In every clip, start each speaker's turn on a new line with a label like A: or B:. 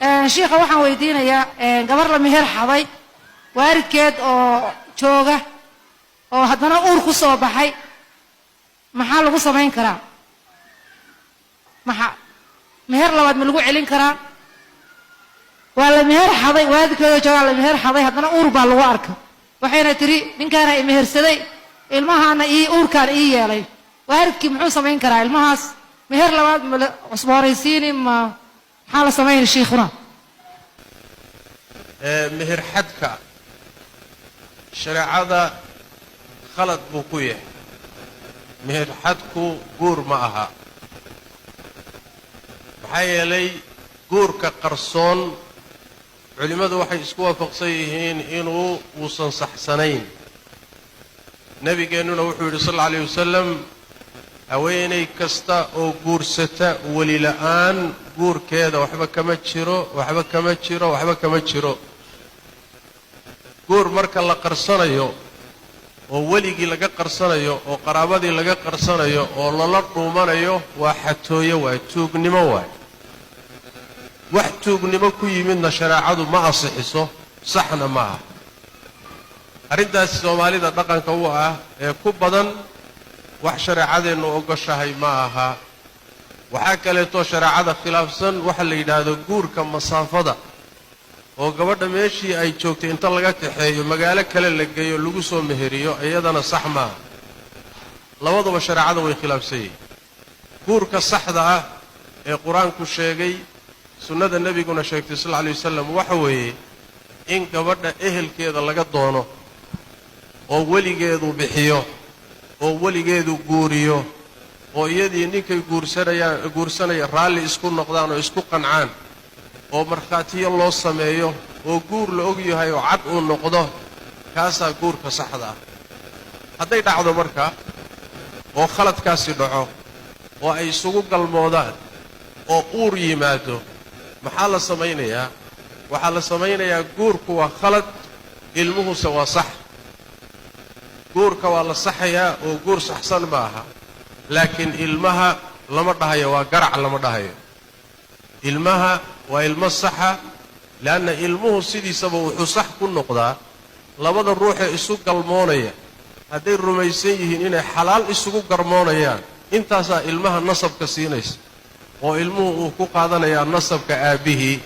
A: sheekha waxaan weydiinayaa gabar la meher xaday waalidkeed oo jooga oo haddana uur ku soo baxay maxaa lagu samayn karaa maxaa meher labaad ma lagu celin karaa waa la meher xaday waalidkeed oo jooga la meher xaday haddana uur baa lagu arkay waxayna tiri ninkaana i mehersaday ilmahaana uurkaan ii yeelay waalidkii muxuu samayn karaa ilmahaas meher labaad ma cusbooraysiini maxaa la samayn sheekhuna
B: meher xadka shareecada khalad buu ku yahay meher xadku guur ma aha maxaa yeelay guurka qarsoon culimmadu waxay isku waafaqsan yihiin uusan saxsanayn nebigeennuna wuxuu yidhi sal alla alayh wasalam haweenay kasta oo guursata weli la'aan guurkeeda waxba kama jiro waxba kama jiro waxba kama jiro guur marka la qarsanayo oo weligii laga qarsanayo oo qaraabadii laga qarsanayo oo lala dhuumanayo waa xatooyo waay tuugnimo waay wax tuugnimo ku yimidna shareecadu ma asixiso saxna ma aha arrintaas soomaalida dhaqanka u ah ee ku badan wax shareecadeennu ogoshahay ma aha waxaa kaleetoo shareecada khilaafsan waxa la yidhaahdo guurka masaafada oo gabadha meeshii ay joogtay inta laga kaxeeyo magaalo kale la geeyo lagu soo meheriyo iyadana sax maaha labaduba shareecada way khilaafsan yihiin guurka saxda ah ee qur-aanku sheegay sunnada nebiguna sheegtay sal alla alay wasalam waxa weeye in gabadha ehelkeeda laga doono oo weligeedu bixiyo oo weligeedu guuriyo oo iyadii ninkay guursanaya raalli isku noqdaan oo isku qancaan oo markhaatiyo loo sameeyo oo guur la og yahay oo cad uu noqdo kaasaa guurka saxda ah hadday dhacdo marka oo khaladkaasi dhaco oo ay isugu galmoodaan oo uur yimaado maxaa la samaynayaa waxaa la samaynayaa guurku waa khalad ilmuhuse waa sax guurka waa la saxayaa oo guur saxsan ma aha laakiin ilmaha lama dhahayo waa garac lama dhahayo ilmaha waa ilmo saxa leanna ilmuhu sidiisaba wuxuu sax ku noqdaa labada ruuxee isu galmoonaya hadday rumaysan yihiin inay xalaal isugu garmoonayaan intaasaa ilmaha nasabka siinaysa oo ilmuhu uu ku qaadanayaa nasabka aabbihii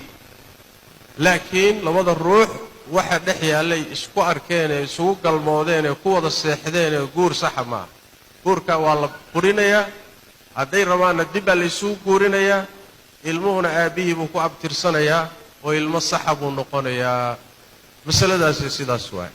B: laakiin labada ruux waxa dhex yaallay isku arkeen ee isugu galmoodeen ee ku wada seexdeen ee guur saxa maaha guurka waa la burinayaa hadday rabaanna dib baa laysugu guurinayaa ilmuhuna aabbihii buu ku abtirsanayaa oo ilmo saxa buu noqonayaa masaladaasi sidaas waay